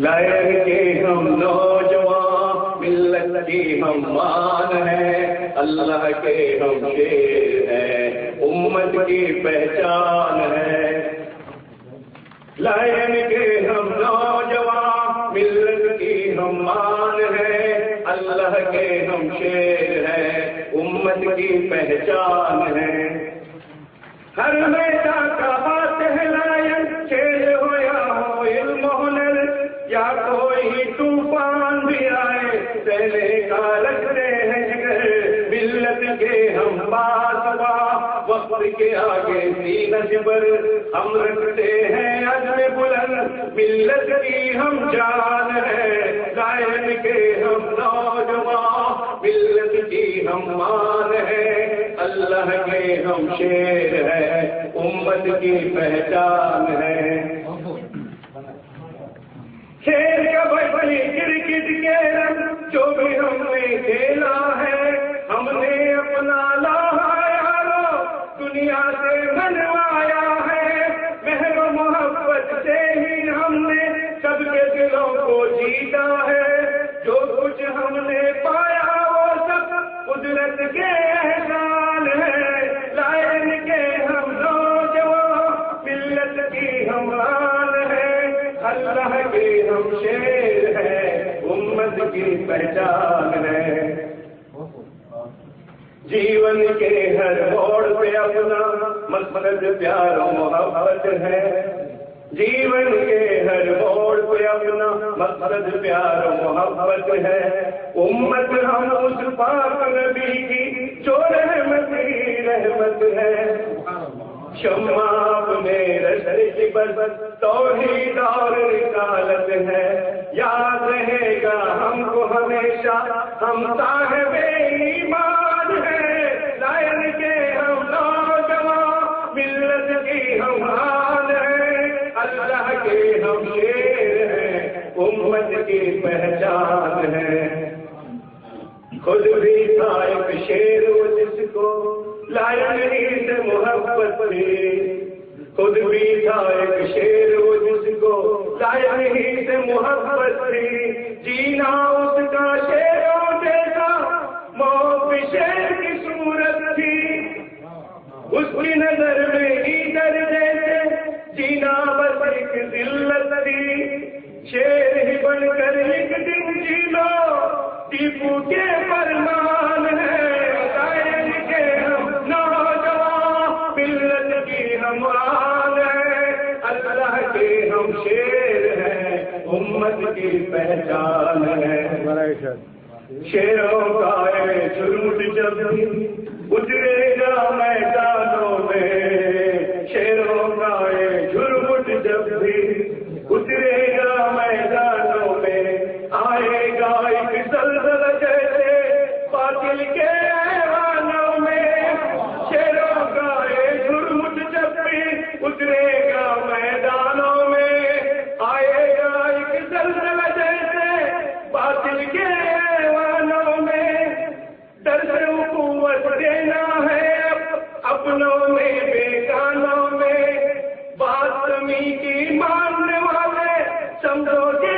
Line کے ہم نوجوان، ملت کی ہم مان ہیں، اللہ کے ہم شیر ہیں، امت کی پہچان ہے۔ لائن کے ہم نوجوان، ملت کی ہم مان ہیں، اللہ کے ہم شیر ہیں، امت کی پہچان ہے۔ ہر میدان کا فاتح لائن، شیر ہو یا ہو علم ہنر، یا کوئی طوفان بھی آئے پہلے کا رکھتے ہیں جگر، ملت کے ہم باسبا، وقت کے آگے سینہ پر ہم رکھتے ہیں عزم بلند، ملت کی ہم جان ہے۔ لائن کے ہم نوجوان، ملت کی ہم مان ہے، اللہ کے ہم شیر ہے، امت کی پہچان ہے۔ شیر کا بچی کرکٹ کے رنگ جو بھی ہم نے کھیلا ہے، ہم نے اپنا لایا رو دنیا سے منوایا ہے، مہر و محبت سے ہی ہم نے سب کے دلوں کو جیتا ہے، جو کچھ ہم نے پایا وہ سب قدرت کے احسان ہے۔ لائن کے ہم نوجوان، ملت کی ہم آن ہے، اللہ کے ہم شیر ہیں، امت کی پہچان ہے۔ جیون کے ہر موڑ پہ اپنا مقصد پیار و محبت ہے، جیون کے ہر موڑ پہ اپنا مقصد پیار و محبت ہے، امت ہم اس پاک نبی کی جو رحمت ہی رحمت ہے۔ شمع اپنے رستے کی بس توحید اور رسالت ہے، یاد رہے گا ہم کو ہمیشہ ہم صاحب ایمان ہے۔ لائن کے ہم نوجوان، ملت کی ہم آن ہے، اللہ کے ہم شیر ہیں، امت کی پہچان ہے۔ خود بھی تھا ایک شیر وہ جس کو لائن ہی سے محبت تھی، خود بھی تھا ایک شیر وہ جس کو لائن ہی سے محبت تھی، جینا اس کا شیروں جیسا موت بھی شیر کی صورت تھی، اس کی نظر میں ادھر جیسے جینا بس ایک ذلت تھی، شیر ہی بن کر ایک دن جینا ٹیپو کے فرمان ہے۔ لائن کے ہم نوجوان، ملت کی ہم آن ہے، اللہ کے ہم شیر ہیں، امت کی پہچان ہے۔ شیروں کا اے جھرمٹ جب اترے گا میدانوں میں، شیروں کا اے جھرمٹ جب بھی اترے گا میدانوں میں، آئے گا ایک زلزلہ جیسے باطل کے ایوانوں میں، شیروں کا اے جھرمٹ جب بھی اترے گا میدانوں میں، آئے گا ایک زلزلہ جیسے باطل کے ایوانوں میں، ڈر سے قوت دینا ہے اپنوں میں بیگانوں میں، بات سمی کی ماننے والے سمجھو گے